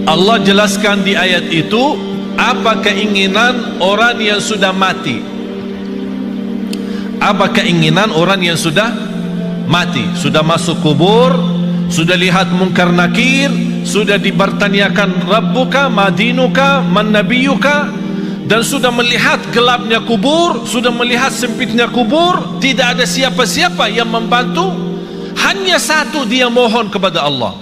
Allah jelaskan di ayat itu apa keinginan orang yang sudah mati. Apa keinginan orang yang sudah mati, sudah masuk kubur, sudah lihat mungkar nakir, sudah dipertanyakan Rabbuka, Madinuka, Man Nabiyuka, dan sudah melihat gelapnya kubur, sudah melihat sempitnya kubur, tidak ada siapa-siapa yang membantu, hanya satu dia mohon kepada Allah.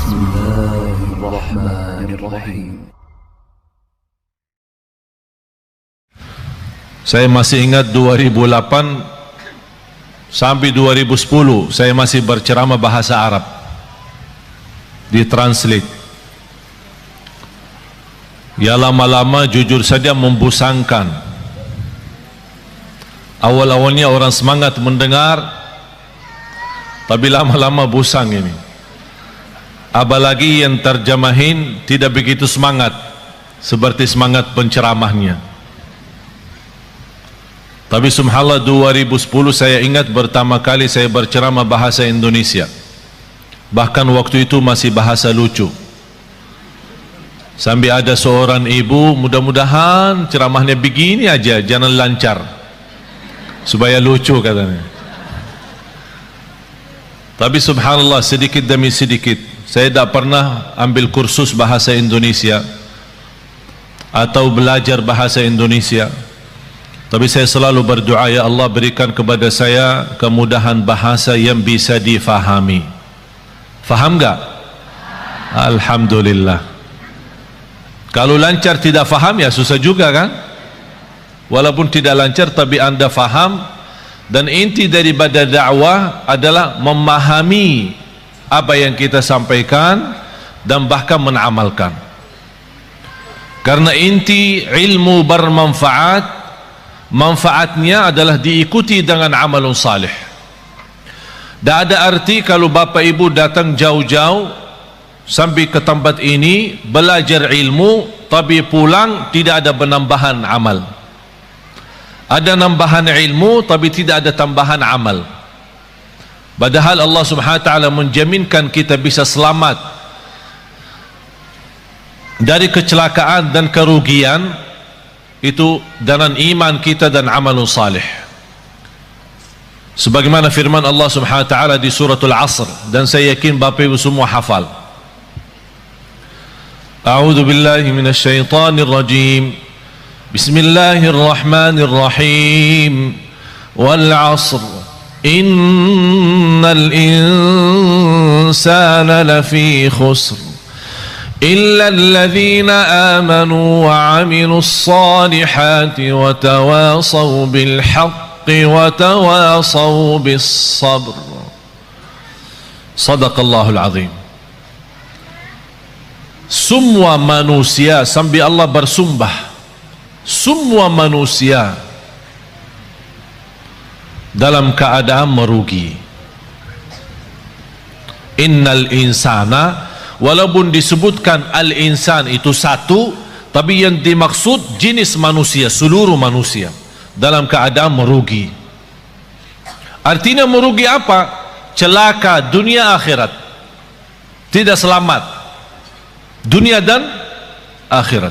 Bismillahirrahmanirrahim. Saya masih ingat 2008 sampai 2010 saya masih berceramah bahasa Arab, ditranslate. Ya lama-lama jujur saja membosankan. Awal-awalnya orang semangat mendengar, tapi lama-lama bosan ini. Apalagi yang terjemahin tidak begitu semangat seperti semangat penceramahnya. Tapi subhanallah 2010 saya ingat pertama kali saya berceramah bahasa Indonesia. Bahkan waktu itu masih bahasa lucu. Sampai ada seorang ibu, mudah-mudahan ceramahnya begini aja, jangan lancar, supaya lucu katanya. Tapi subhanallah sedikit demi sedikit, saya tidak pernah ambil kursus bahasa Indonesia atau belajar bahasa Indonesia. Tapi saya selalu berdoa, ya Allah berikan kepada saya kemudahan bahasa yang bisa difahami. Faham enggak? Alhamdulillah. Kalau lancar tidak faham ya susah juga kan? Walaupun tidak lancar tapi anda faham, dan inti daripada dakwah adalah memahami apa yang kita sampaikan dan bahkan menamalkan. Karena inti ilmu bermanfaat, manfaatnya adalah diikuti dengan amalun salih. Tak ada arti kalau bapa ibu datang jauh-jauh sampai ke tempat ini belajar ilmu tapi pulang tidak ada penambahan amal. Ada nambahan ilmu tapi tidak ada tambahan amal. Padahal Allah Subhanahu wa taala menjaminkan kita bisa selamat dari kecelakaan dan kerugian itu dengan iman kita dan amalun salih. Sebagaimana firman Allah Subhanahu wa taala di suratul Asr, dan saya yakin Bapak Ibu semua hafal. A'udzu billahi minasy syaithanir rajim. Bismillahirrahmanirrahim. Wal 'asr. Innal insana lafi khusr. إلا الذين آمنوا وعملوا الصالحات وتواصوا بالحق وتواصوا بالصبر. صدق الله العظيم. Semua manusia, sampai Allah bersumpah, semua manusia dalam keadaan merugi. Innal insana, walaupun disebutkan al-insan itu satu, tapi yang dimaksud jenis manusia, seluruh manusia dalam keadaan merugi. Artinya merugi apa? Celaka dunia akhirat, tidak selamat dunia dan akhirat.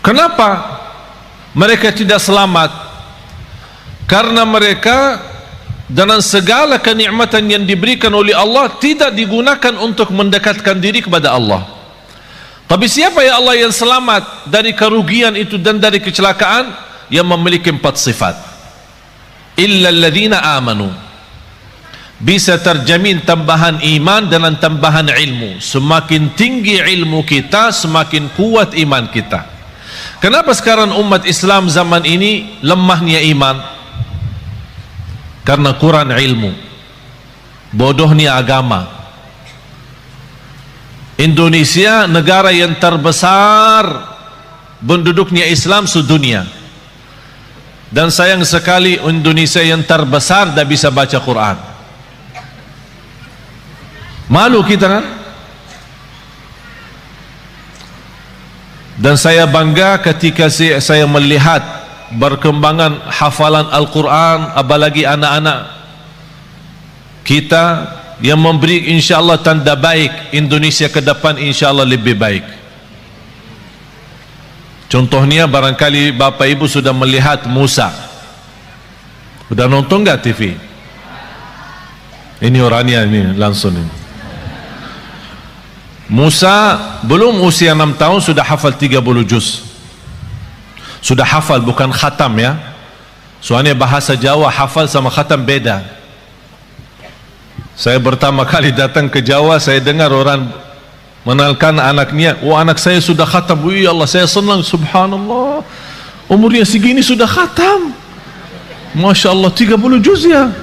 Kenapa mereka tidak selamat? Karena mereka dengan segala kenikmatan yang diberikan oleh Allah tidak digunakan untuk mendekatkan diri kepada Allah. Tapi siapa ya Allah yang selamat dari kerugian itu dan dari kecelakaan? Yang memiliki 4 sifat. Illa alladhina amanu. Bisa terjamin tambahan iman dengan tambahan ilmu. Semakin tinggi ilmu kita, semakin kuat iman kita. Kenapa sekarang umat Islam zaman ini lemahnya iman? Karena kurang ilmu, bodohnya agama. Indonesia negara yang terbesar penduduknya Islam sedunia, dan sayang sekali Indonesia yang terbesar tidak bisa baca Quran. Malu kita kan? Dan saya bangga ketika saya melihat berkembangan hafalan Al-Quran, apalagi anak-anak kita yang memberi insyaallah tanda baik Indonesia ke depan insyaallah lebih baik. Contohnya barangkali Bapak Ibu sudah melihat Musa. Sudah nonton enggak TV? Ini orangnya ini langsung ini. Musa belum usia 6 tahun sudah hafal 30 juz. Sudah hafal, bukan khatam ya. Soalnya bahasa Jawa hafal sama khatam beda. Saya pertama kali datang ke Jawa, saya dengar orang mengenalkan anaknya, oh anak saya sudah khatam. Wih Allah, saya senang, subhanallah, umurnya segini sudah khatam, Masya Allah, 30 juz ya.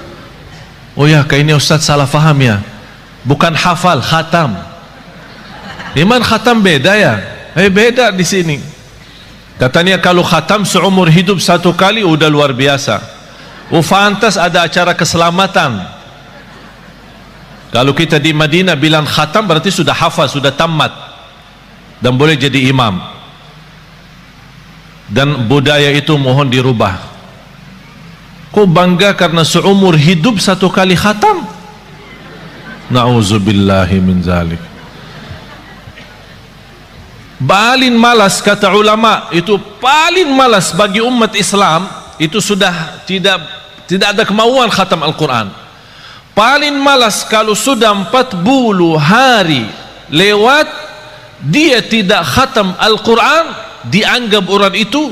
Oh ya, kayaknya Ustaz salah faham ya, bukan hafal, khatam. Iman khatam beda ya? Beda di sini. Katanya kalau khatam seumur hidup satu kali udah luar biasa. Oh fantas ada acara keselamatan. Kalau kita di Madinah bilang khatam berarti sudah hafal, sudah tamat dan boleh jadi imam. Dan budaya itu mohon dirubah. Kok bangga karena seumur hidup satu kali khatam? Na'udzubillahi min zalik. Paling malas kata ulama, itu paling malas bagi umat Islam itu sudah tidak ada kemauan khatam Al-Quran. Paling malas kalau sudah 40 hari lewat dia tidak khatam Al-Quran, dianggap orang itu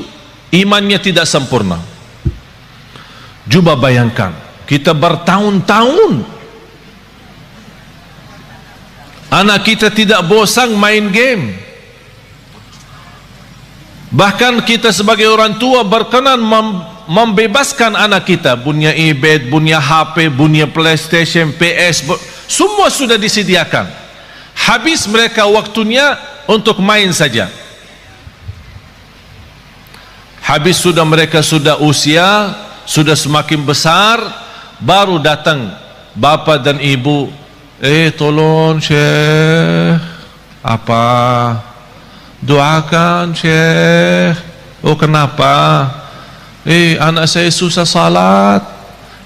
imannya tidak sempurna. Coba bayangkan, kita bertahun-tahun anak kita tidak bosan main game. Bahkan kita sebagai orang tua berkenan membebaskan anak kita, punya iPad, punya HP, punya PlayStation, PS, semua sudah disediakan. Habis mereka waktunya untuk main saja. Habis sudah mereka sudah usia, sudah semakin besar, baru datang bapak dan ibu, tolong Syekh, apa? Doakan Syekh. Oh kenapa? Anak saya susah salat.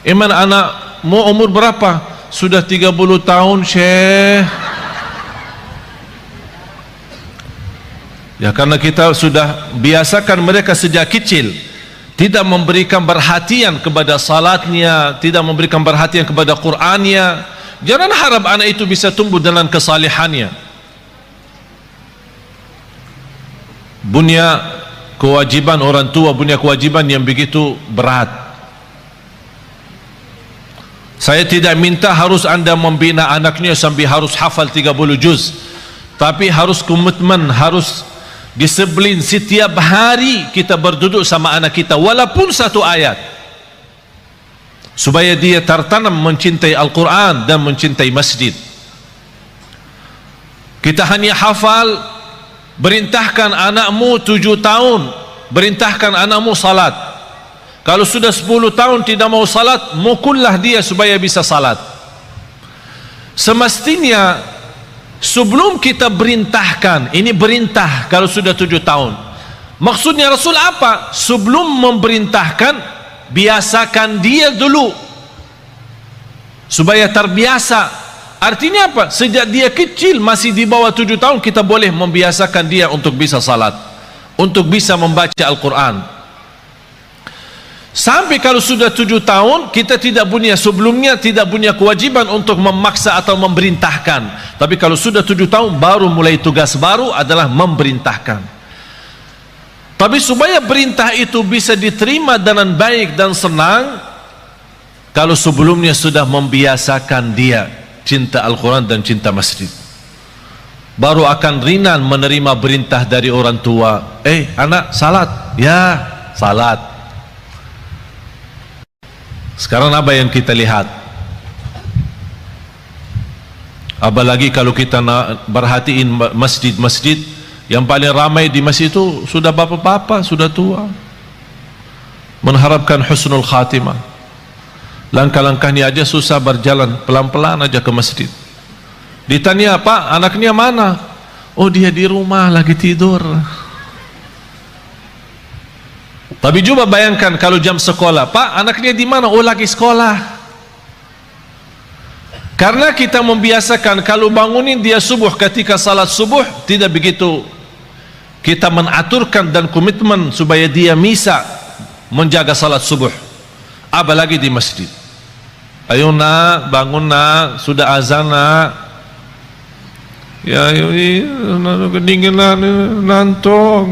Iman anakmu umur berapa? Sudah 30 tahun Syekh. Ya karena kita sudah biasakan mereka sejak kecil tidak memberikan perhatian kepada salatnya, tidak memberikan perhatian kepada Qur'annya. Jangan harap anak itu bisa tumbuh dalam kesalehannya. Punya kewajiban orang tua, punya kewajiban yang begitu berat. Saya tidak minta harus anda membina anaknya sampai harus hafal 30 juz, tapi harus komitmen, harus disiplin. Setiap hari kita berduduk sama anak kita walaupun satu ayat, supaya dia tertanam mencintai Al-Quran dan mencintai masjid. Kita hanya hafal. Berintahkan anakmu 7 tahun, berintahkan anakmu salat. Kalau sudah 10 tahun tidak mau salat, mukullah dia supaya bisa salat. Semestinya sebelum kita berintahkan, ini berintah kalau sudah 7 tahun. Maksudnya Rasul apa? Sebelum memerintahkan, biasakan dia dulu supaya terbiasa. Artinya apa? Sejak dia kecil, masih di bawah 7 tahun, kita boleh membiasakan dia untuk bisa salat, untuk bisa membaca Al-Quran. Sampai kalau sudah 7 tahun, kita tidak punya, sebelumnya tidak punya kewajiban untuk memaksa atau memerintahkan. Tapi kalau sudah 7 tahun, baru mulai tugas baru adalah memerintahkan. Tapi supaya perintah itu bisa diterima dengan baik dan senang, kalau sebelumnya sudah membiasakan dia cinta Al-Quran dan cinta masjid, baru akan ringan menerima perintah dari orang tua. Anak salat, ya salat. Sekarang apa yang kita lihat? Apalagi kalau kita perhatiin masjid-masjid, yang paling ramai di masjid itu sudah bapak-bapak, sudah tua, mengharapkan husnul khatimah. Langkah-langkahnya aja susah, berjalan pelan-pelan aja ke masjid. Ditanya, Pak, anaknya mana? Oh, dia di rumah lagi tidur. Tapi coba bayangkan kalau jam sekolah, Pak, anaknya di mana? Oh, lagi sekolah. Karena kita membiasakan kalau bangunin dia subuh, ketika salat subuh tidak begitu kita menaturkan dan komitmen supaya dia bisa menjaga salat subuh, apalagi di masjid. Ayo nak, bangun nak, sudah azan nak. Ya, kedinginan, nantuk.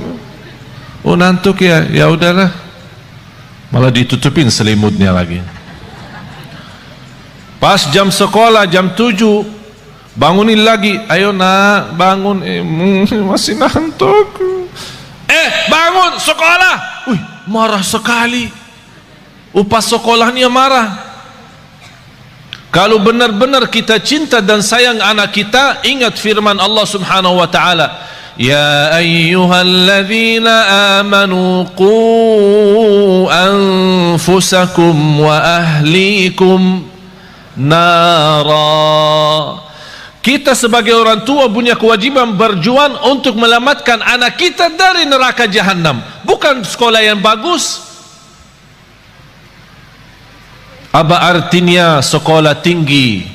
Oh nantuk ya, ya udahlah. Malah ditutupin selimutnya lagi. Pas jam sekolah jam 7, bangunin lagi. Ayo nak, bangun. Masih nantuk. Bangun sekolah. Wih, marah sekali. Upas sekolahnya marah. Kalau benar-benar kita cinta dan sayang anak kita, ingat firman Allah Subhanahu wa taala, ya ayyuhalladzina amanu qu anfusakum wa ahlikum nara. Kita sebagai orang tua punya kewajiban berjuang untuk melamatkan anak kita dari neraka jahanam. Bukan sekolah yang bagus. Apa artinya sekolah tinggi,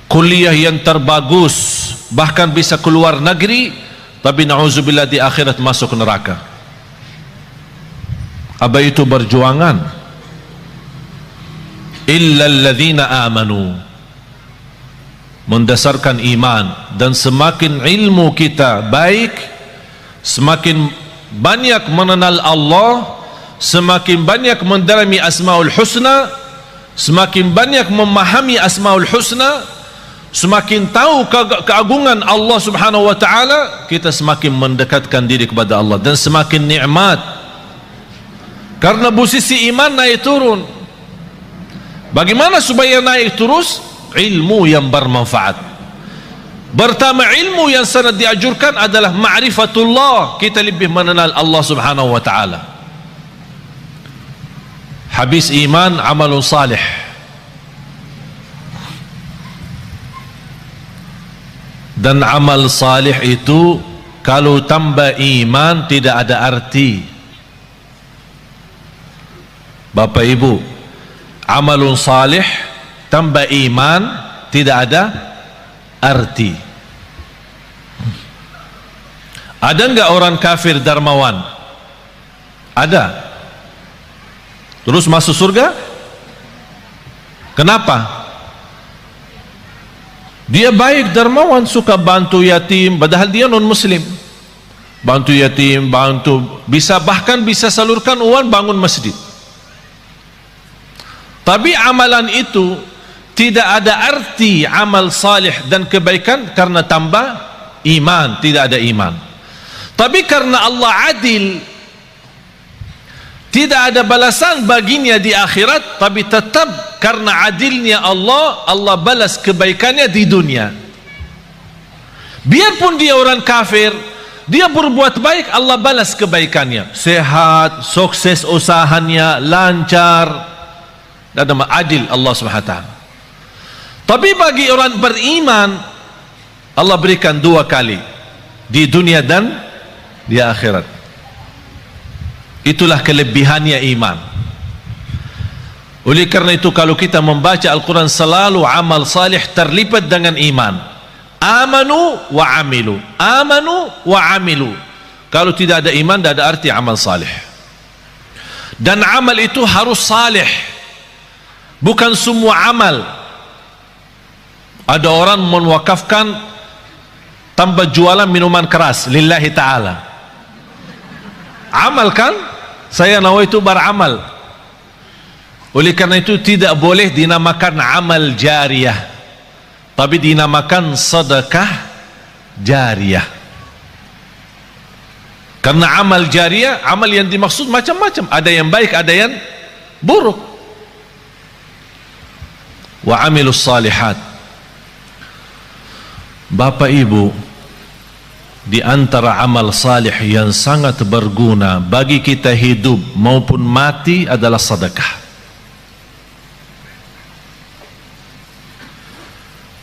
kuliah yang terbagus, bahkan bisa keluar negeri, tapi na'udzubillah di akhirat masuk neraka? Apa itu berjuangan? Illa alladzina amanu, mendasarkan iman. Dan semakin ilmu kita baik, semakin banyak mengenal Allah, semakin banyak mendalami asmaul husna, semakin banyak memahami asmaul husna, semakin tahu keagungan Allah Subhanahu wa taala, kita semakin mendekatkan diri kepada Allah dan semakin nikmat. Karena posisi iman naik turun. Bagaimana supaya naik terus? Ilmu yang bermanfaat. Pertama, ilmu yang sangat dianjurkan adalah ma'rifatullah, kita lebih mengenal Allah Subhanahu wa taala. Habis iman, amalun salih. Dan amal salih itu kalau tambah iman tidak ada arti. Bapak Ibu, amalun salih tambah iman tidak ada arti. Ada enggak orang kafir dermawan? Ada. Terus masuk surga? Kenapa? Dia baik, dermawan, suka bantu yatim, padahal dia non muslim. Bantu yatim, bahkan bisa salurkan uang bangun masjid. Tapi amalan itu tidak ada arti amal salih dan kebaikan karena tambah iman, tidak ada iman. Tapi karena Allah adil, tidak ada balasan baginya di akhirat, tapi tetap karena adilnya Allah, Allah balas kebaikannya di dunia. Biarpun dia orang kafir, dia berbuat baik, Allah balas kebaikannya. Sehat, sukses usahanya, lancar. Dan nama adil Allah SWT. Tapi bagi orang beriman, Allah berikan 2 kali, di dunia dan di akhirat. Itulah kelebihannya iman. Oleh karena itu kalau kita membaca Al-Quran, selalu amal salih terlibat dengan iman. Amanu wa amilu, amanu wa amilu. Kalau tidak ada iman, tidak ada arti amal salih. Dan amal itu harus salih, bukan semua amal. Ada orang menwakafkan tanpa jualan minuman keras lillahi ta'ala. Amal kan? Saya nawaitu beramal. Oleh karena itu tidak boleh dinamakan amal jariyah, tapi dinamakan sedekah jariyah. Karena amal jariyah, amal yang dimaksud macam-macam, ada yang baik, ada yang buruk. Wa amilus salihat. Bapak Ibu, di antara amal salih yang sangat berguna bagi kita hidup maupun mati adalah sedekah.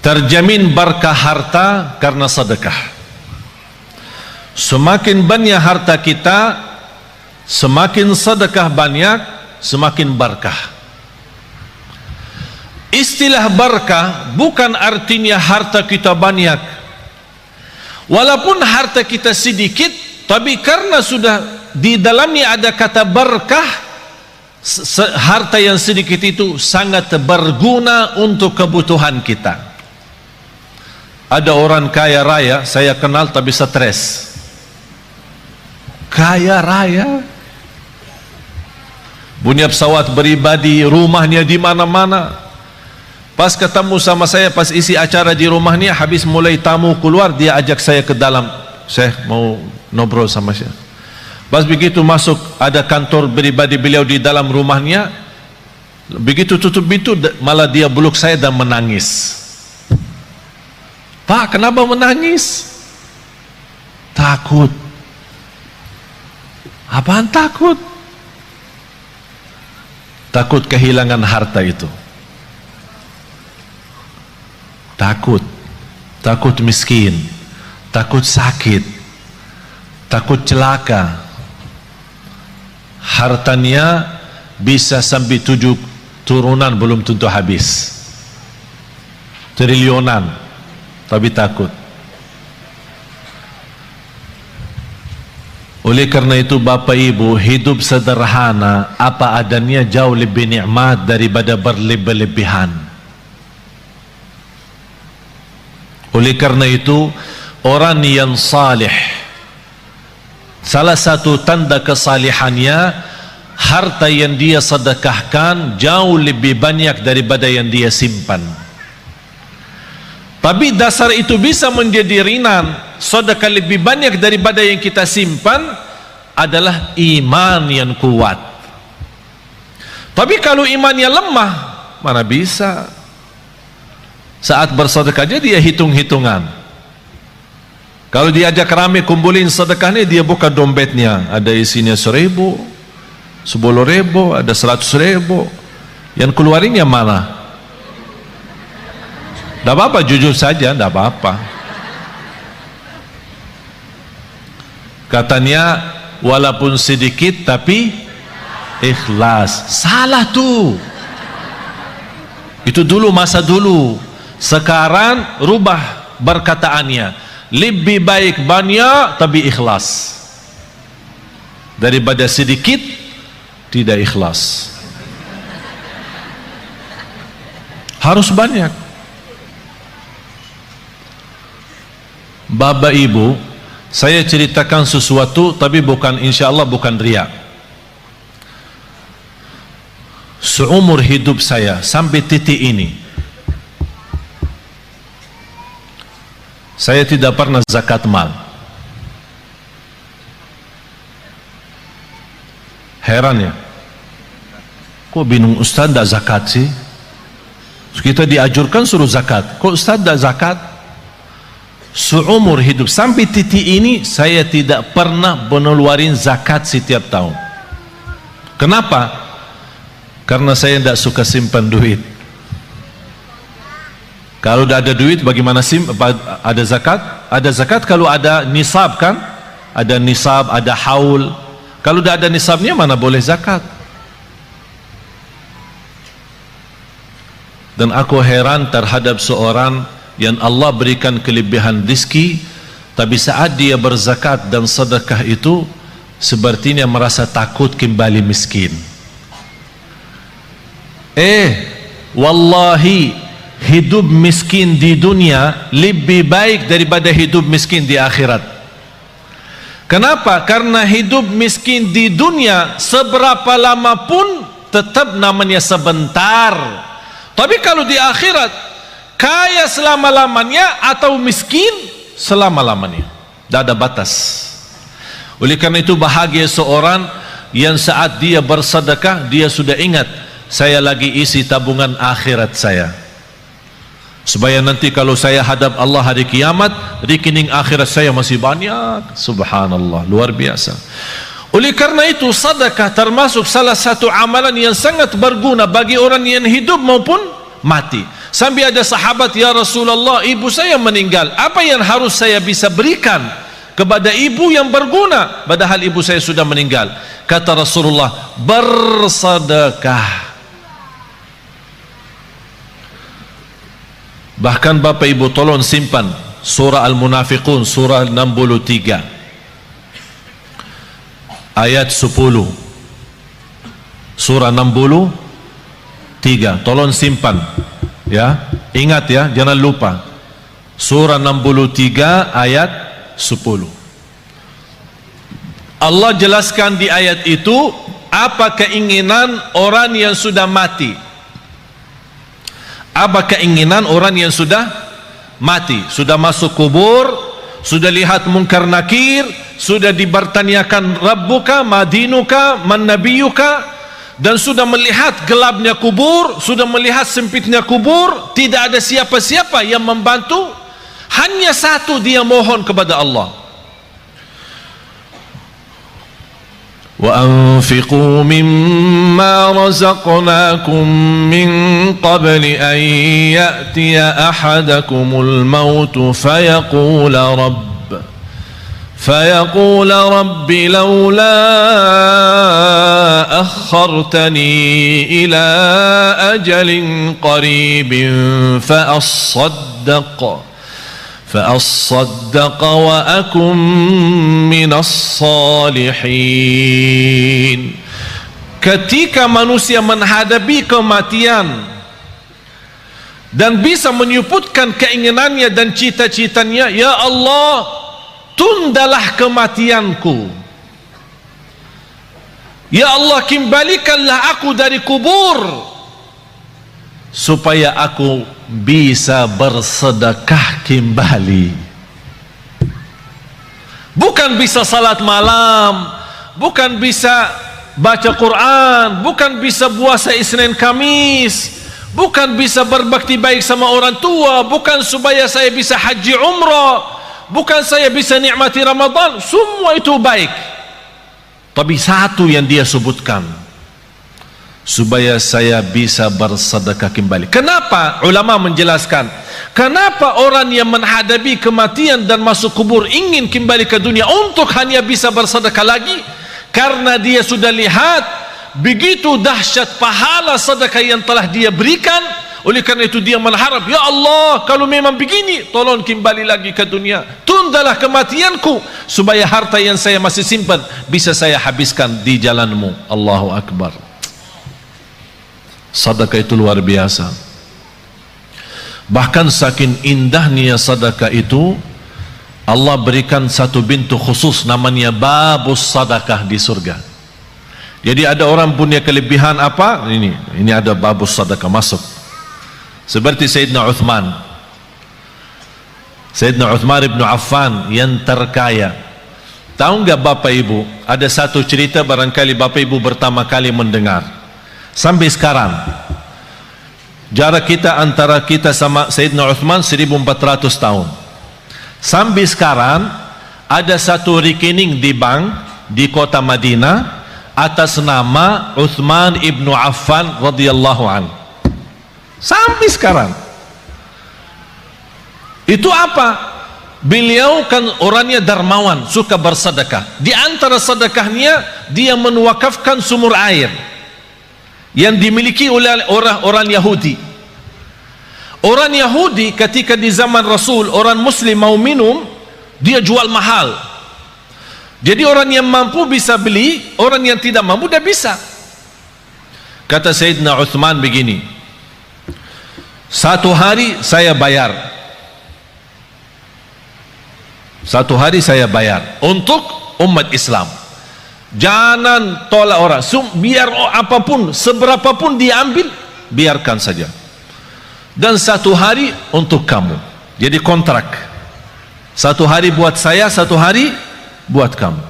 Terjamin berkah harta karena sedekah. Semakin banyak harta kita, semakin sedekah banyak, semakin berkah. Istilah berkah bukan artinya harta kita banyak. Walaupun harta kita sedikit, tapi karena sudah di dalamnya ada kata berkah, harta yang sedikit itu sangat berguna untuk kebutuhan kita. Ada orang kaya raya saya kenal tapi stres. Kaya raya, punya pesawat pribadi, rumahnya di mana-mana. Pas ketemu sama saya, pas isi acara di rumahnya, habis mulai tamu keluar, dia ajak saya ke dalam. Saya mau ngobrol sama saya. Pas begitu masuk, ada kantor pribadi beliau di dalam rumahnya. Begitu tutup pintu, malah dia peluk saya dan menangis. Pak, kenapa menangis? Takut. Apaan takut? Takut kehilangan harta itu. Takut miskin, takut sakit, takut celaka. Hartanya bisa sampai 7 turunan belum tentu habis, triliunan, tapi takut. Oleh karena itu Bapak Ibu, hidup sederhana apa adanya jauh lebih nikmat daripada berlebih-lebihan. Oleh karena itu orang yang salih, salah satu tanda kesalihannya, harta yang dia sedekahkan jauh lebih banyak daripada yang dia simpan. Tapi dasar itu bisa menjadi ringan. Sedekah lebih banyak daripada yang kita simpan adalah iman yang kuat. Tapi kalau imannya lemah, mana bisa? Saat bersedekah dia hitung-hitungan. Kalau diajak rame kumpulin sedekahnya, dia buka dompetnya, ada isinya 1.000, 10.000, ada 100.000. Yang keluarinnya mana? Tidak apa-apa, jujur saja, tidak apa-apa. Katanya walaupun sedikit tapi ikhlas. Salah tuh. Itu dulu, masa dulu. Sekarang rubah perkataannya, lebih baik banyak tapi ikhlas daripada sedikit tidak ikhlas. Harus banyak. Bapak Ibu, saya ceritakan sesuatu tapi bukan, insya Allah bukan riak. Seumur hidup saya sampai titik ini, saya tidak pernah zakat mal. Heran ya, kok bingung Ustaz tidak zakat sih? Kita diajurkan suruh zakat, kok Ustaz tidak zakat? Seumur hidup sampai titik ini saya tidak pernah mengeluarkan zakat setiap tahun. Kenapa? Karena saya tidak suka simpan duit. Kalau tidak ada duit bagaimana ada zakat? Ada zakat kalau ada nisab kan? Ada nisab, ada haul. Kalau tidak ada nisabnya mana boleh zakat? Dan aku heran terhadap seorang yang Allah berikan kelebihan rezeki, tapi saat dia berzakat dan sedekah itu sepertinya merasa takut kembali miskin. Wallahi, hidup miskin di dunia lebih baik daripada hidup miskin di akhirat. Kenapa? Karena hidup miskin di dunia seberapa lama pun tetap namanya sebentar. Tapi kalau di akhirat, kaya selama-lamanya atau miskin selama-lamanya, tidak ada batas. Oleh karena itu bahagia seorang yang saat dia bersedekah, dia sudah ingat, saya lagi isi tabungan akhirat saya, supaya nanti kalau saya hadap Allah hari kiamat, rekening akhirat saya masih banyak. Subhanallah, luar biasa. Oleh karena itu sedekah termasuk salah satu amalan yang sangat berguna bagi orang yang hidup maupun mati. Sampai ada sahabat, ya Rasulullah, ibu saya meninggal, apa yang harus saya bisa berikan kepada ibu yang berguna padahal ibu saya sudah meninggal? Kata Rasulullah, bersedekah. Bahkan Bapak Ibu tolong simpan surah Al-Munafiqun, surah 63 ayat 10. Surah 63, tolong simpan ya, ingat ya, jangan lupa. Surah 63 ayat 10. Allah jelaskan di ayat itu apa keinginan orang yang sudah mati. Apa keinginan orang yang sudah mati, sudah masuk kubur, sudah lihat munkar nakir, sudah dibertanyakan Rabbuka, Madinuka, Man Nabiyuka, dan sudah melihat gelapnya kubur, sudah melihat sempitnya kubur, tidak ada siapa-siapa yang membantu, hanya satu dia mohon kepada Allah. وَأَنْفِقُوا مِمَّا رَزَقْنَاكُمْ مِنْ قَبْلِ أَنْ يَأْتِيَ أَحَدَكُمُ الْمَوْتُ فيقول رب لولا أخرتني إلى أجل قريب فأصدق وأكن من الصالحين. Ketika manusia menghadapi kematian dan bisa menyebutkan keinginannya dan cita-citanya, ya Allah, tundalah kematianku, ya Allah, kembalikanlah aku dari kubur supaya aku bisa bersedekah kembali. Bukan bisa salat malam, bukan bisa baca Quran, bukan bisa puasa Isnin Kamis, bukan bisa berbakti baik sama orang tua, bukan supaya saya bisa haji umrah, bukan saya bisa nikmati Ramadan. Semua itu baik, tapi satu yang dia sebutkan, supaya saya bisa bersedekah kembali. Kenapa? Ulama menjelaskan, kenapa orang yang menghadapi kematian dan masuk kubur ingin kembali ke dunia untuk hanya bisa bersedekah lagi? Karena dia sudah lihat begitu dahsyat pahala sedekah yang telah dia berikan. Oleh karena itu dia mengharap, ya Allah, kalau memang begini, tolong kembali lagi ke dunia, tundalah kematianku supaya harta yang saya masih simpan bisa saya habiskan di jalanmu. Allahu Akbar. Sedekah itu luar biasa. Bahkan saking indahnya sedekah itu, Allah berikan satu pintu khusus namanya babus sedekah di surga. Jadi ada orang punya kelebihan apa? Ini ada babus sedekah masuk. Seperti Sayyidina Uthman. Sayyidina Uthman ibn Affan yang terkaya. Tahu enggak Bapak Ibu, ada satu cerita barangkali Bapak Ibu pertama kali mendengar. Sampai sekarang jarak kita antara kita sama Sayyidina Uthman 1400 tahun. Sampai sekarang ada satu rekening di bank di kota Madinah atas nama Uthman ibn Affan radhiyallahu anhu. Sampai sekarang. Itu apa? Beliau kan orangnya dermawan, suka bersedekah. Di antara sedekahnya dia menwakafkan sumur air yang dimiliki oleh orang Yahudi. Orang Yahudi ketika di zaman Rasul, orang Muslim mau minum, dia jual mahal. Jadi orang yang mampu bisa beli, orang yang tidak mampu tidak bisa. Kata Sayyidina Uthman begini, satu hari saya bayar, satu hari saya bayar untuk umat Islam. Jangan tolak orang, biar apapun, seberapapun diambil, biarkan saja. Dan satu hari untuk kamu. Jadi kontrak, satu hari buat saya, satu hari buat kamu.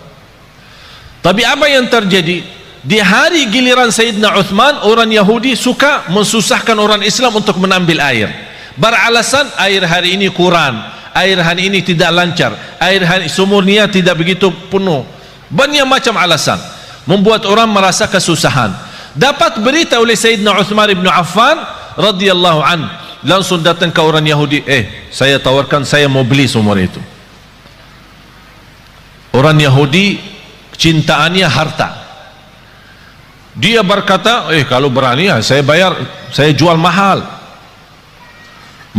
Tapi apa yang terjadi? Di hari giliran Sayyidina Uthman, orang Yahudi suka mensusahkan orang Islam untuk menambil air. Beralasan air hari ini kurang, air hari ini tidak lancar, air hari sumurnya tidak begitu penuh. Banyak macam alasan membuat orang merasa kesusahan. Dapat berita oleh Sayyidina Uthman ibn Affan radhiyallahu an, langsung datang ke orang Yahudi, saya tawarkan, saya mau beli sumur itu. Orang Yahudi cintaannya harta. Dia berkata, kalau berani ya saya bayar, saya jual mahal.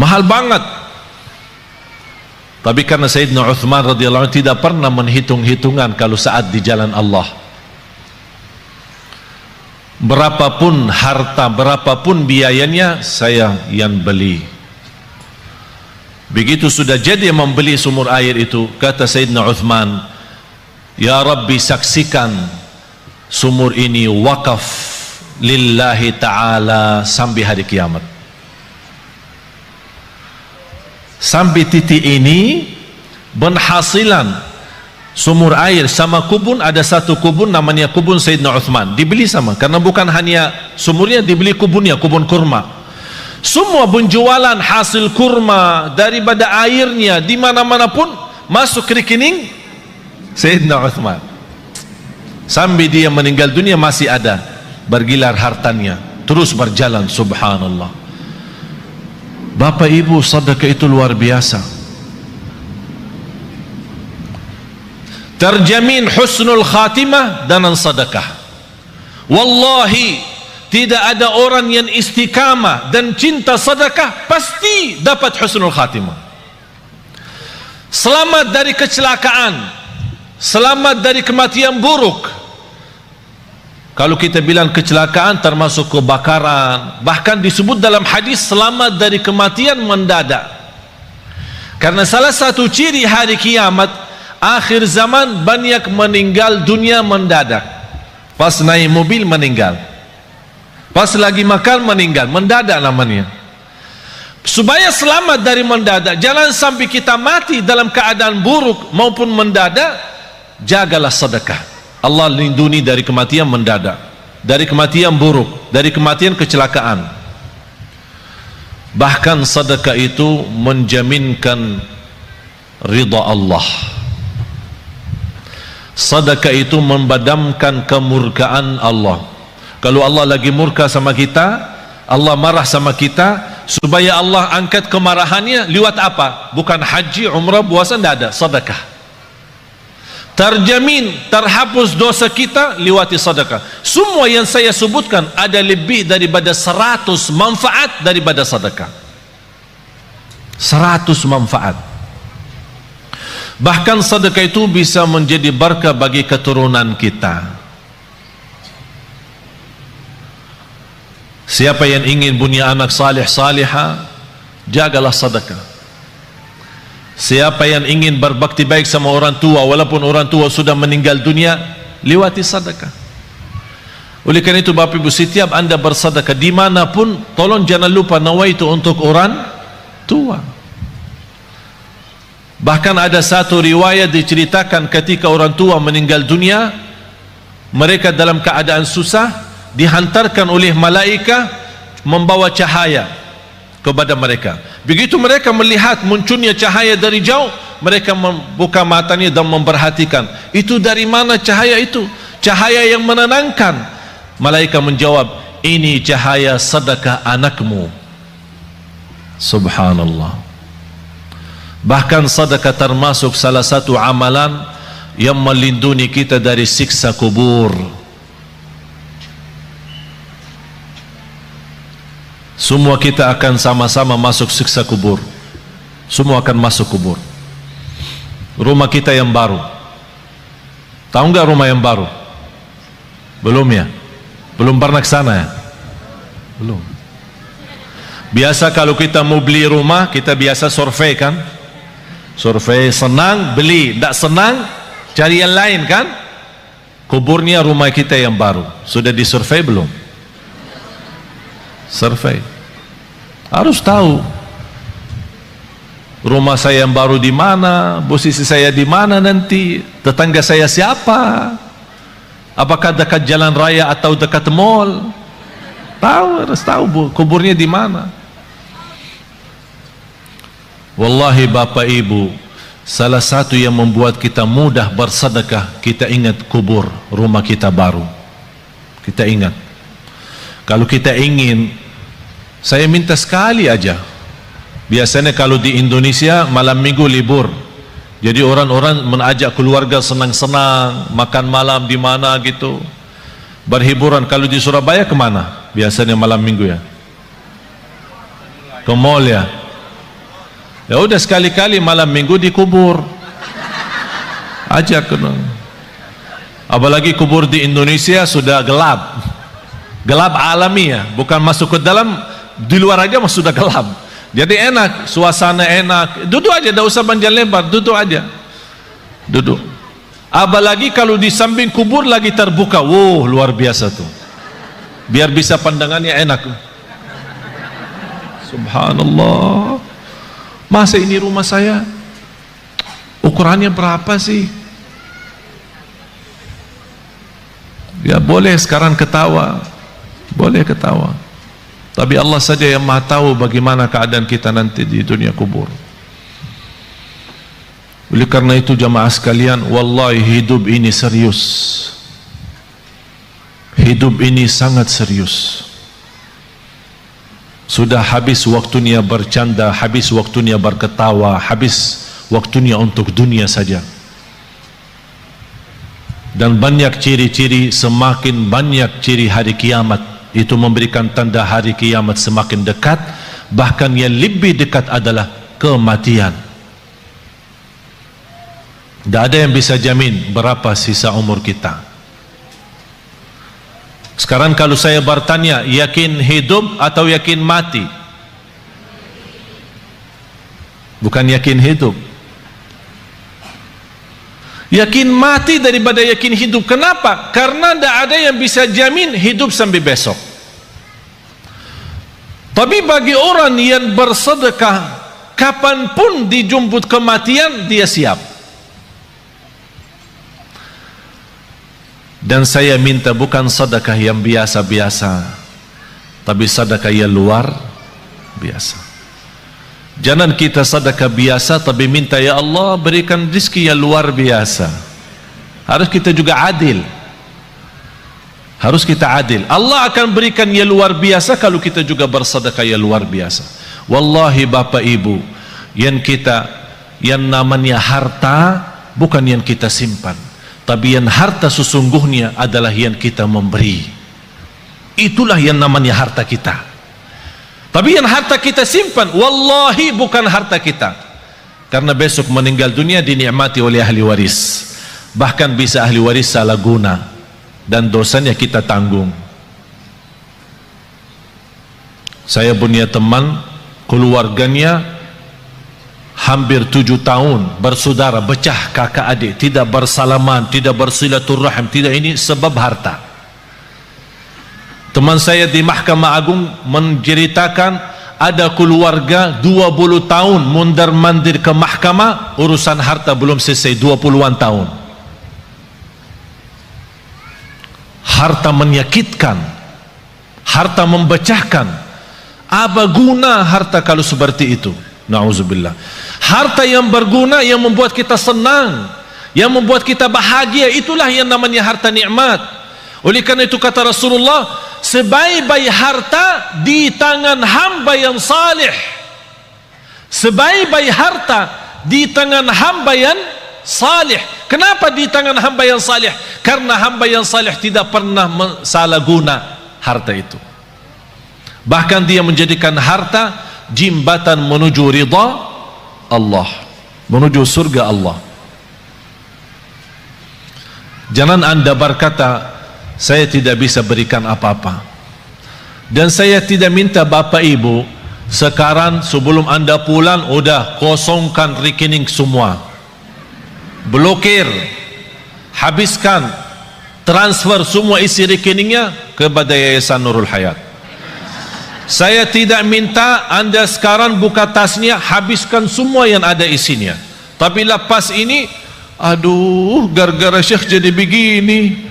mahal banget. Tapi karena Sayyidina Uthman radhiyallahu anhu tidak pernah menghitung-hitungan kalau saat di jalan Allah, berapapun harta, berapapun biayanya, saya yang beli. Begitu sudah jadi membeli sumur air itu, kata Sayyidina Uthman, ya Rabbi, saksikan sumur ini wakaf lillahi ta'ala sampai hari kiamat. Sampai titik ini penghasilan sumur air sama kubun, ada satu kubun namanya kubun Sayyidina Uthman, dibeli sama, karena bukan hanya sumurnya, dibeli kubunnya, kubun kurma. Semua penjualan hasil kurma daripada airnya di mana-mana pun masuk rekening Sayyidina Uthman. Sampai dia meninggal dunia masih ada bergilar hartanya, terus berjalan. Subhanallah. Bapak Ibu, sedekah itu luar biasa. Terjamin husnul khatimah dengan sedekah. Wallahi, tidak ada orang yang istiqamah dan cinta sedekah pasti dapat husnul khatimah. Selamat dari kecelakaan, selamat dari kematian buruk. Kalau kita bilang kecelakaan termasuk kebakaran, bahkan disebut dalam hadis selamat dari kematian mendadak. Karena salah satu ciri hari kiamat, akhir zaman, banyak meninggal dunia mendadak. Pas naik mobil meninggal, pas lagi makan meninggal, mendadak namanya. Supaya selamat dari mendadak, jangan sampai kita mati dalam keadaan buruk maupun mendadak, jagalah sedekah. Allah lindungi dari kematian mendadak, dari kematian buruk, dari kematian kecelakaan. Bahkan sedekah itu menjaminkan ridha Allah. Sedekah itu membadamkan kemurkaan Allah. Kalau Allah lagi murka sama kita, Allah marah sama kita, supaya Allah angkat kemarahannya lewat apa? Bukan haji, umrah, puasa, tidak ada, sedekah. Terjamin terhapus dosa kita lewati sedekah. Semua yang saya sebutkan ada lebih daripada 100 manfaat daripada sedekah. 100 manfaat. Bahkan sedekah itu bisa menjadi berkah bagi keturunan kita. Siapa yang ingin punya anak salih salihah, jagalah sedekah. Siapa yang ingin berbakti baik sama orang tua, walaupun orang tua sudah meninggal dunia, lewati sedekah. Oleh karena itu Bapak Ibu, setiap anda bersedekah dimanapun, tolong jangan lupa nawaitu untuk orang tua. Bahkan ada satu riwayat diceritakan ketika orang tua meninggal dunia, mereka dalam keadaan susah, dihantarkan oleh malaikat membawa cahaya kepada mereka. Begitu mereka melihat munculnya cahaya dari jauh, mereka membuka matanya dan memperhatikan, itu dari mana cahaya itu? Cahaya yang menenangkan. Malaikat menjawab, ini cahaya sedekah anakmu. Subhanallah. Bahkan sedekah termasuk salah satu amalan yang melindungi kita dari siksa kubur. Semua kita akan sama-sama masuk siksa kubur. Semua akan masuk kubur. Rumah kita yang baru, tahu nggak rumah yang baru? Belum ya? Belum pernah ke sana ya? Belum. Biasa kalau kita mau beli rumah, kita biasa survei kan? Survei, senang beli, tidak senang cari yang lain kan? Kuburnya rumah kita yang baru. Sudah disurvei belum? Survei. Harus tahu rumah saya yang baru di mana, posisi saya di mana nanti, tetangga saya siapa, apakah dekat jalan raya atau dekat mall. Tahu, harus tahu kuburnya di mana. Wallahi Bapak Ibu, salah satu yang membuat kita mudah bersedekah, kita ingat kubur rumah kita baru. Kita ingat. Kalau kita ingin, saya minta sekali aja. Biasanya kalau di Indonesia malam minggu libur, jadi orang-orang mengajak keluarga senang-senang, makan malam di mana gitu, berhiburan. Kalau di Surabaya kemana? Biasanya malam minggu ya? Ke mall ya? Ya udah sekali-kali malam minggu dikubur. Ajak kena. Apalagi kubur di Indonesia sudah gelap. Gelap alami ya, bukan masuk ke dalam, di luar aja mas sudah gelap. Jadi enak, suasana enak. Duduk aja, tidak usah panjang lebar, duduk aja. Duduk. Apalagi kalau di samping kubur lagi terbuka, wow luar biasa tuh. Biar bisa pandangannya enak. Subhanallah. Masa ini rumah saya ukurannya berapa sih? Ya boleh sekarang ketawa, boleh ketawa, tapi Allah saja yang maha tahu bagaimana keadaan kita nanti di dunia kubur. Oleh karena itu jamaah sekalian, wallahi hidup ini serius, hidup ini sangat serius. Sudah habis waktunya bercanda, habis waktunya berketawa, habis waktunya untuk dunia saja. Dan banyak ciri-ciri, semakin banyak ciri hari kiamat, itu memberikan tanda hari kiamat semakin dekat. Bahkan yang lebih dekat adalah kematian. Tidak ada yang bisa jamin berapa sisa umur kita. Sekarang kalau saya bertanya, yakin hidup atau yakin mati? Bukan yakin hidup. Yakin mati daripada yakin hidup. Kenapa? Karena tidak ada yang bisa jamin hidup sampai besok. Tapi bagi orang yang bersedekah, kapanpun dijemput kematian, dia siap. Dan saya minta bukan sedekah yang biasa-biasa, tapi sedekah yang luar biasa. Jangan kita sedekah biasa tapi minta ya Allah berikan rezeki yang luar biasa. Harus kita juga adil. Harus kita adil. Allah akan berikan yang luar biasa kalau kita juga bersedekah yang luar biasa. Wallahi Bapak Ibu, yang namanya harta bukan yang kita simpan, tapi yang harta sesungguhnya adalah yang kita memberi. Itulah yang namanya harta kita. Tapi yang harta kita simpan, wallahi bukan harta kita. Karena besok meninggal dunia dinikmati oleh ahli waris. Bahkan bisa ahli waris salah guna dan dosanya kita tanggung. Saya punya teman, keluarganya hampir 7 tahun bersaudara, pecah kakak adik, tidak bersalaman, tidak bersilaturahim, tidak, ini sebab harta. Teman saya di Mahkamah Agung menceritakan ada keluarga 20 tahun mondar-mandir ke mahkamah, urusan harta belum selesai, 20-an tahun. Harta menyakitkan, harta memecahkan. Apa guna harta kalau seperti itu? Na'udzubillah. Harta yang berguna, yang membuat kita senang, yang membuat kita bahagia, itulah yang namanya harta nikmat. Oleh karena itu kata Rasulullah, sebaik-baik harta di tangan hamba yang salih. Sebaik-baik harta di tangan hamba yang salih. Kenapa di tangan hamba yang salih? Karena hamba yang salih tidak pernah salah guna harta itu. Bahkan dia menjadikan harta jembatan menuju ridha Allah, menuju surga Allah. Jangan anda berkata saya tidak bisa berikan apa-apa. Dan saya tidak minta Bapak Ibu sekarang sebelum anda pulang udah kosongkan rekening semua, blokir, habiskan, transfer semua isi rekeningnya kepada Yayasan Nurul Hayat. Saya tidak minta anda sekarang buka tasnya, habiskan semua yang ada isinya. Tapi lepas ini, aduh, gara-gara Syekh jadi begini.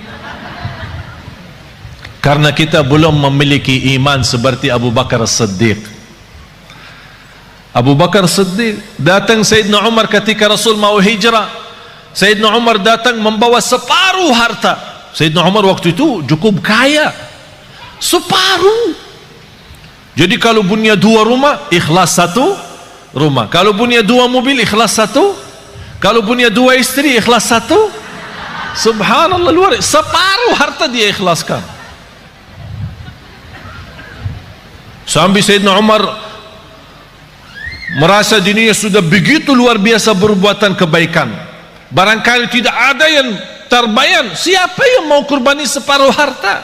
Karena kita belum memiliki iman seperti Abu Bakar Siddiq. Abu Bakar Siddiq datang Sayyidina Umar ketika Rasul mau hijrah. Sayyidina Umar datang membawa separuh harta. Sayyidina Umar waktu itu cukup kaya, separuh. Jadi kalau punya 2 rumah, ikhlas 1 rumah. Kalau punya 2 mobil, ikhlas 1. Kalau punya 2 istri, ikhlas 1. Subhanallah, luar biasa. Separuh harta dia ikhlaskan. Sampai Sayyidina Umar merasa dirinya sudah begitu luar biasa berbuatan kebaikan, barangkali tidak ada yang terbayang. Siapa yang mau kurbani separuh harta?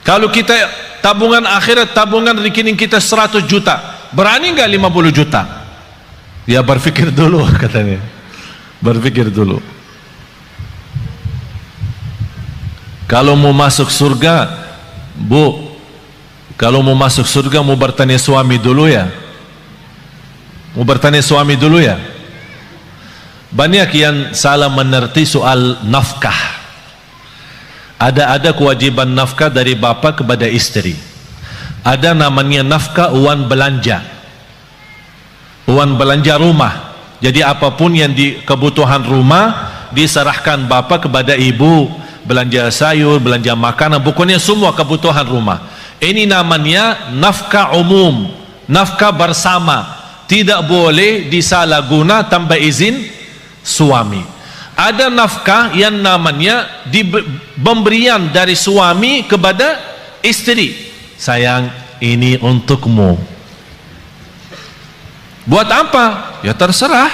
Kalau kita tabungan akhirat, tabungan rekening kita 100 juta, berani nggak 50 juta? Ya berpikir dulu, katanya, berpikir dulu. Kalau mau masuk surga, Bu, kalau mau masuk surga mau bertanya suami dulu ya. Mau bertanya suami dulu ya. Banyak yang salah mengerti soal nafkah. Ada kewajiban nafkah dari bapa kepada istri. Ada namanya nafkah uang belanja. Uang belanja rumah. Jadi apapun yang di kebutuhan rumah diserahkan bapa kepada ibu. Belanja sayur, belanja makanan, pokoknya semua kebutuhan rumah. Ini namanya nafkah umum, nafkah bersama. Tidak boleh disalahguna tanpa izin suami. Ada nafkah yang namanya pemberian dari suami kepada istri. Sayang, ini untukmu. Buat apa? Ya terserah.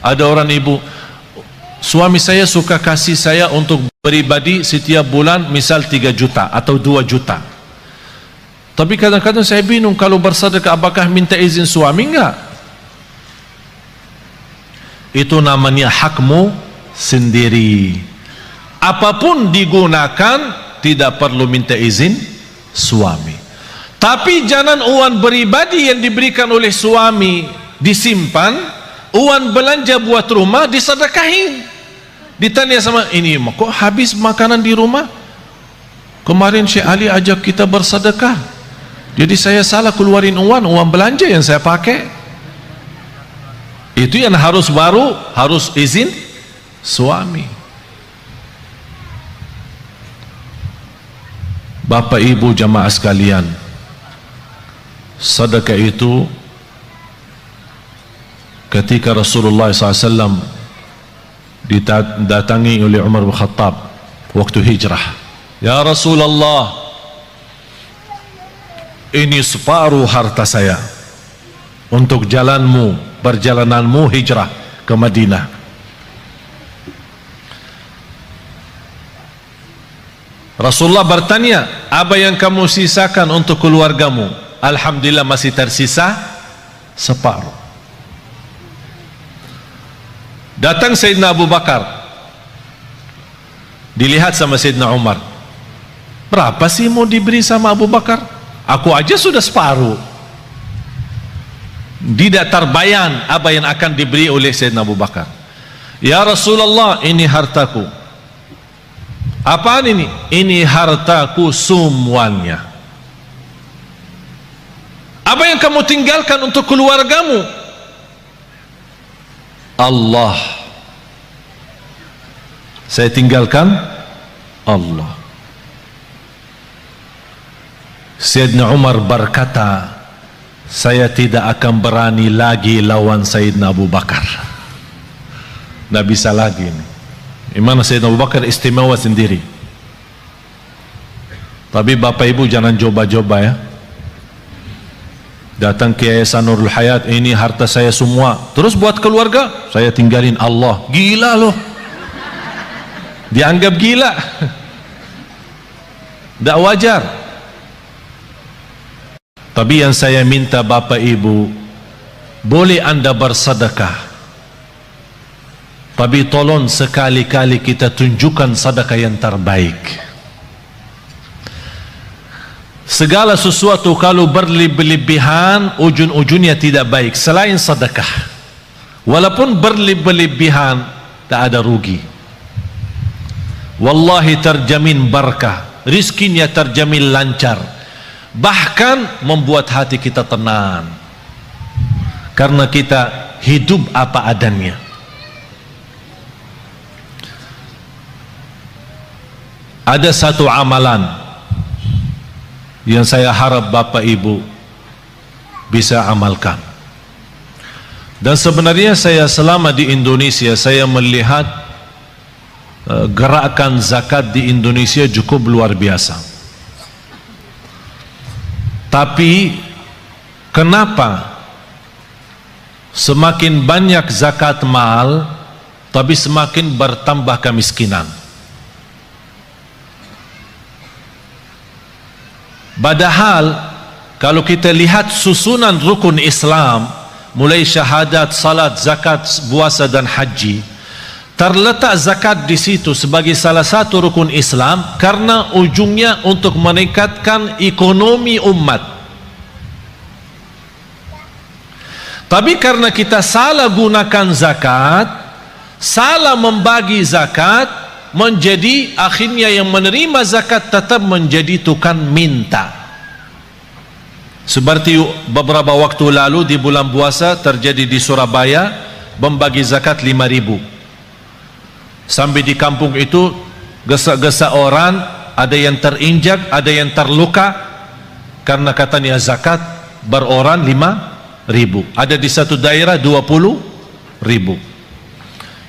Ada orang ibu, suami saya suka kasih saya untuk pribadi setiap bulan misal 3 juta atau 2 juta. Tapi kadang-kadang saya bingung, kalau bersedekah apakah minta izin suami? Enggak. Itu namanya hakmu sendiri. Apapun digunakan tidak perlu minta izin suami. Tapi jangan uang pribadi yang diberikan oleh suami disimpan, uang belanja buat rumah disedekahin. Ditanya sama ini, kok habis makanan di rumah? Kemarin Syekh Ali ajak kita bersedekah, jadi saya salah keluarin uang belanja yang saya pakai. Itu yang harus izin suami. Bapak ibu jamaah sekalian, sedekah itu ketika Rasulullah SAW didatangi oleh Umar bin Khattab waktu hijrah, ya Rasulullah, ini separuh harta saya untuk perjalananmu hijrah ke Madinah. Rasulullah bertanya, apa yang kamu sisakan untuk keluargamu? Alhamdulillah masih tersisa separuh. Datang Sayyidina Abu Bakar, dilihat sama Sayyidina Umar, berapa sih mau diberi sama Abu Bakar? Aku aja sudah separuh. Tidak terbayang apa yang akan diberi oleh Sayyidina Abu Bakar. Ya Rasulullah, ini hartaku. Apaan ini? Ini hartaku semuanya. Apa yang kamu tinggalkan untuk keluargamu? Allah. Saya tinggalkan Allah. Sayyidina Umar berkata, saya tidak akan berani lagi lawan Sayyidina Abu Bakar. Tidak bisa lagi ini. Imana Sayyidina Abu Bakar istimewa sendiri. Tapi bapak ibu jangan coba-coba ya. Datang ke Yayasan Nurul Hayat, ini harta saya semua, terus buat keluarga saya tinggalin Allah. Gila loh, dianggap gila. Tidak wajar. Tapi yang saya minta bapak ibu, boleh anda bersedekah, tapi tolong sekali-kali kita tunjukkan sedekah yang terbaik. Segala sesuatu kalau berlebihan ujung-ujungnya tidak baik selain sedekah. Walaupun berlebihan tak ada rugi. Wallahi terjamin barakah, rizkinya terjamin lancar, bahkan membuat hati kita tenang karena kita hidup apa adanya. Ada satu amalan yang saya harap bapak ibu bisa amalkan. Dan sebenarnya saya selama di Indonesia, saya melihat gerakan zakat di Indonesia cukup luar biasa. Tapi Kenapa semakin banyak zakat mal tapi semakin bertambah kemiskinan? Padahal kalau kita lihat susunan rukun Islam, mulai syahadat, salat, zakat, puasa dan haji, terletak zakat di situ sebagai salah satu rukun Islam karena ujungnya untuk meningkatkan ekonomi umat. Tapi karena kita salah gunakan zakat, salah membagi zakat, menjadi akhirnya yang menerima zakat tetap menjadi tukang minta. Seperti beberapa waktu lalu di bulan puasa terjadi di Surabaya, membagi zakat 5.000. Sampai di kampung itu gesa-gesa orang, ada yang terinjak, ada yang terluka karena katanya zakat beroran 5.000. Ada di satu daerah 20.000.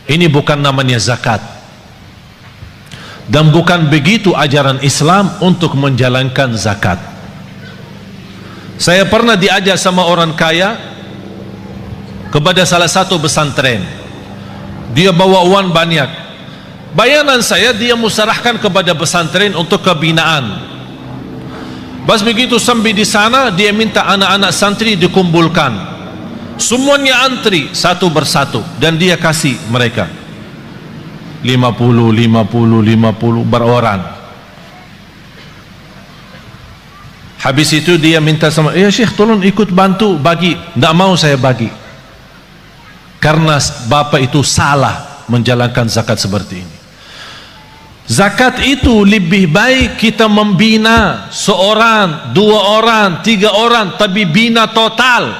Ini bukan namanya zakat, dan bukan begitu ajaran Islam untuk menjalankan zakat. Saya pernah diajak sama orang kaya kepada salah satu pesantren. Dia bawa uang banyak. Bayanan saya, dia musarahkan kepada pesantren untuk kebinaan. Pas begitu sampai di sana, dia minta anak-anak santri dikumpulkan. Semuanya antri satu persatu dan dia kasih mereka 50 beroran. Habis itu dia minta sama, ya Syekh tolong ikut bantu bagi. Tidak mau saya bagi, karena bapak itu salah menjalankan zakat seperti ini. Zakat itu lebih baik kita membina seorang, 2 orang, 3 orang, tapi bina total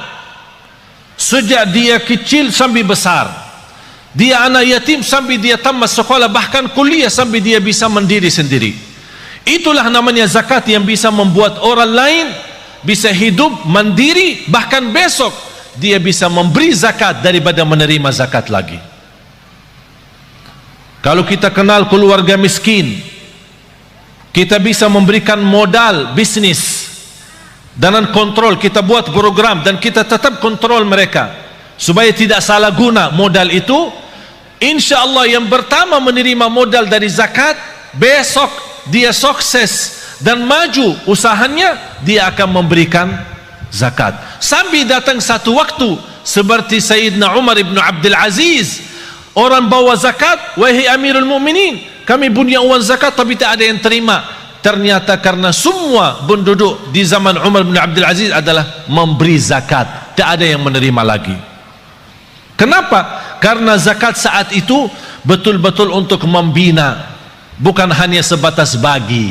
sejak dia kecil sampai besar. Dia anak yatim sampai dia tamat sekolah, bahkan kuliah, sampai dia bisa mandiri sendiri. Itulah namanya zakat yang bisa membuat orang lain bisa hidup mandiri, bahkan besok dia bisa memberi zakat daripada menerima zakat lagi. Kalau kita kenal keluarga miskin, kita bisa memberikan modal bisnis dengan kontrol. Kita buat program dan kita tetap kontrol mereka supaya tidak salah guna modal itu. Insya Allah yang pertama menerima modal dari zakat, besok dia sukses dan maju usahanya, dia akan memberikan zakat. Sampai datang satu waktu seperti Sayyidina Umar ibn Abdul Aziz, orang bawa zakat, wahai Amirul Mukminin, kami punya uang zakat tapi tak ada yang terima. Ternyata karena semua penduduk di zaman Umar bin Abdul Aziz adalah memberi zakat, tak ada yang menerima lagi. Kenapa? Karena zakat saat itu betul-betul untuk membina, bukan hanya sebatas bagi.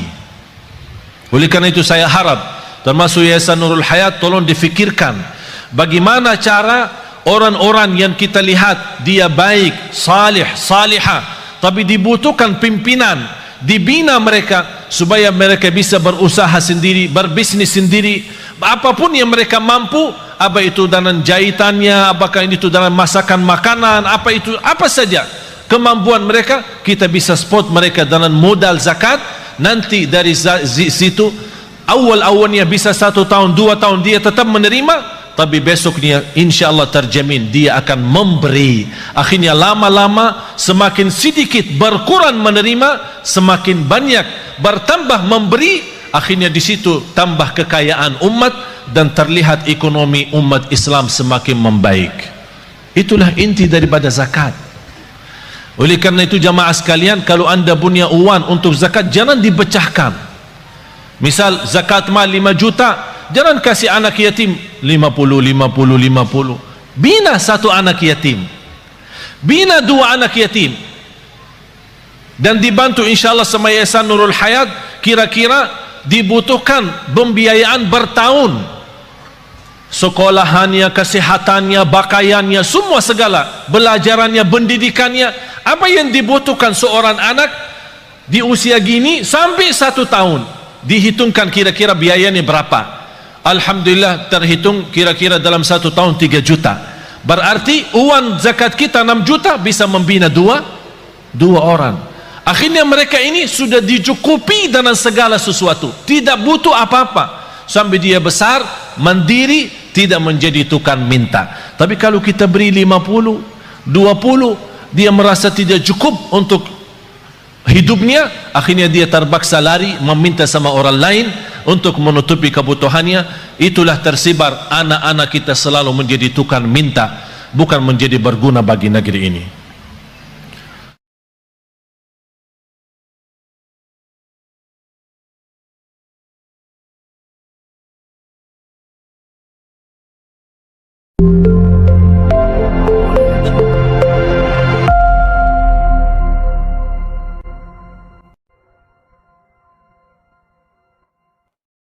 Oleh karena itu saya harap termasuk Yayasan Nurul Hayat tolong difikirkan bagaimana cara orang-orang yang kita lihat dia baik, salih, salihah, tapi dibutuhkan pimpinan, dibina mereka supaya mereka bisa berusaha sendiri, berbisnis sendiri, apapun yang mereka mampu, apa itu dalam jahitannya, apakah itu dalam masakan makanan, apa itu, apa saja kemampuan mereka, kita bisa support mereka dengan modal zakat. Nanti dari situ awal-awalnya bisa 1 tahun 2 tahun dia tetap menerima, tapi besoknya insya Allah terjamin dia akan memberi. Akhirnya lama-lama semakin sedikit berkurang menerima, semakin banyak bertambah memberi. Akhirnya di situ tambah kekayaan umat dan terlihat ekonomi umat Islam semakin membaik. Itulah inti daripada zakat. Oleh karena itu jamaah sekalian, kalau anda punya uang untuk zakat, jangan dipecahkan. Misal zakat mal 5 juta, jangan kasih anak yatim 50. Bina 1 anak yatim, bina 2 anak yatim, dan dibantu insyaAllah sama Yayasan Nurul Hayat. Kira-kira dibutuhkan pembiayaan bertahun, sekolahannya, kesehatannya, pakaiannya, semua segala, belajarannya, pendidikannya. Apa yang dibutuhkan seorang anak di usia gini sampai 1 tahun, dihitungkan kira-kira biayanya berapa. Alhamdulillah terhitung kira-kira dalam 1 tahun 3 juta. Berarti uang zakat kita 6 juta bisa membina 2 orang. Akhirnya mereka ini sudah dicukupi dengan segala sesuatu, tidak butuh apa-apa sampai dia besar mandiri, tidak menjadi tukang minta. Tapi kalau kita beri 50, 20, dia merasa tidak cukup untuk hidupnya, akhirnya dia terpaksa lari meminta sama orang lain untuk menutupi kebutuhannya. Itulah tersebar anak-anak kita selalu menjadi tukang minta, bukan menjadi berguna bagi negeri ini.